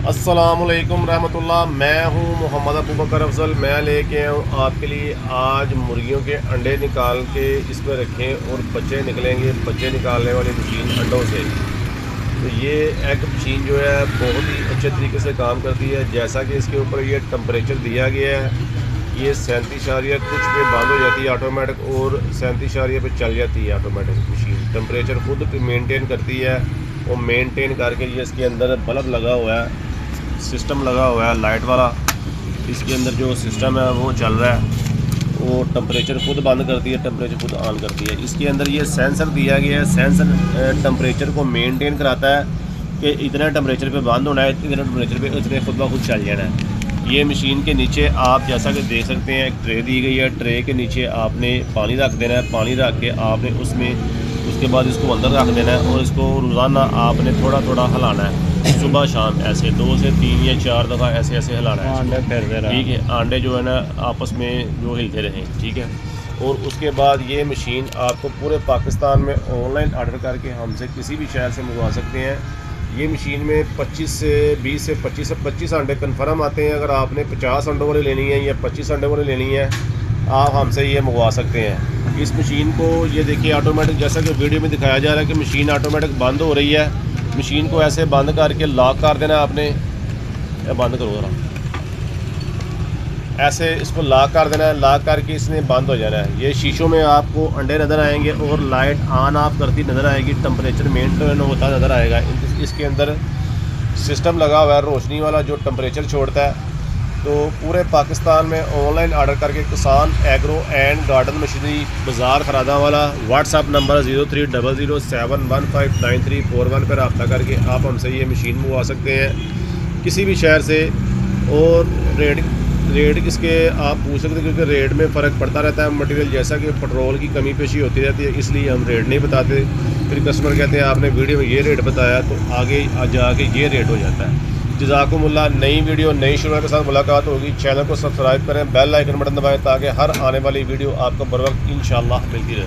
अस्सलामुअलैकुम रहमतुल्लाह। मैं हूं मोहम्मद अबू बकर अफजल। मैं लेके आया हूँ आपके लिए आज मुर्गियों के अंडे निकाल के इस पर रखें और बच्चे निकलेंगे। बच्चे निकालने वाली मशीन अंडों से। तो ये एग मशीन जो है बहुत ही अच्छे तरीके से काम करती है। जैसा कि इसके ऊपर ये टेम्परेचर दिया गया है, ये 37 कुछ पे बंद हो जाती है ऑटोमेटिक और 37 पे चल जाती है ऑटोमेटिक मशीन। टेम्परेचर खुद मेंटेन करती है और मेंटेन करके ये इसके अंदर बल्ब लगा हुआ है, सिस्टम लगा हुआ है लाइट वाला। इसके अंदर जो सिस्टम है वो चल रहा है, वो टेम्परेचर खुद बंद करती है, टेम्परेचर खुद ऑन करती है। इसके अंदर ये सेंसर दिया गया है, सेंसर टेम्परेचर को मेंटेन कराता है कि इतने टेम्परेचर पे बंद होना है, इतने टेम्परेचर पे इतने खुद ब खुद चल जाना है। ये मशीन के नीचे आप जैसा कि देख सकते हैं एक ट्रे दी गई है। ट्रे के नीचे आपने पानी रख देना है। पानी रख के आपने उसके बाद इसको अंदर रख देना है और इसको रोज़ाना आपने थोड़ा थोड़ा हिलाना है, सुबह शाम ऐसे 2 से 3 या 4 दफ़ा ऐसे ऐसे हिलाना है। अंडे फिरते रहे, ठीक है, अंडे जो है ना आपस में जो हिलते रहें, ठीक है। और उसके बाद ये मशीन आपको पूरे पाकिस्तान में ऑनलाइन ऑर्डर करके हमसे किसी भी शहर से मंगवा सकते हैं। ये मशीन में 25 से 25 अंडे कन्फर्म आते हैं। अगर आपने 50 अंडों वाली लेनी है या 25 अंडों वाली लेनी है, आप हमसे ये मंगवा सकते हैं। इस मशीन को ये देखिए ऑटोमेटिक, जैसा कि वीडियो में दिखाया जा रहा है कि मशीन ऑटोमेटिक बंद हो रही है। मशीन को ऐसे बंद करके लॉक कर देना आपने, या बंद करो जरा, ऐसे इसको लॉक कर देना है। लॉक करके इसने बंद हो जाना है। ये शीशों में आपको अंडे नज़र आएंगे और लाइट ऑन ऑफ करती नज़र आएगी, टेम्परेचर मेंटेन होता नज़र आएगा। इसके अंदर सिस्टम लगा हुआ है रोशनी वाला जो टेम्परेचर छोड़ता है। तो पूरे पाकिस्तान में ऑनलाइन ऑर्डर करके किसान एग्रो एंड गार्डन मशीनरी बाज़ार खरादा वाला व्हाट्सअप नंबर 030071159341 पर रब्ता करके आप हमसे ये मशीन मंगवा सकते हैं किसी भी शहर से। और रेट इसके आप पूछ सकते हैं, क्योंकि रेट में फ़र्क पड़ता रहता है मटेरियल, जैसा कि पेट्रोल की कमी पेशी होती रहती है, इसलिए हम रेट नहीं बताते। फिर कस्टमर कहते हैं आपने वीडियो में ये रेट बताया तो आगे जाके ये रेट हो जाता है। जज़ाकुमुल्लाह। नई वीडियो नई शुरू के साथ मुलाकात होगी। चैनल को सब्सक्राइब करें, बेल आइकन बटन दबाएं ताकि हर आने वाली वीडियो आपको बर वक्त इंशाअल्लाह मिलती रहे।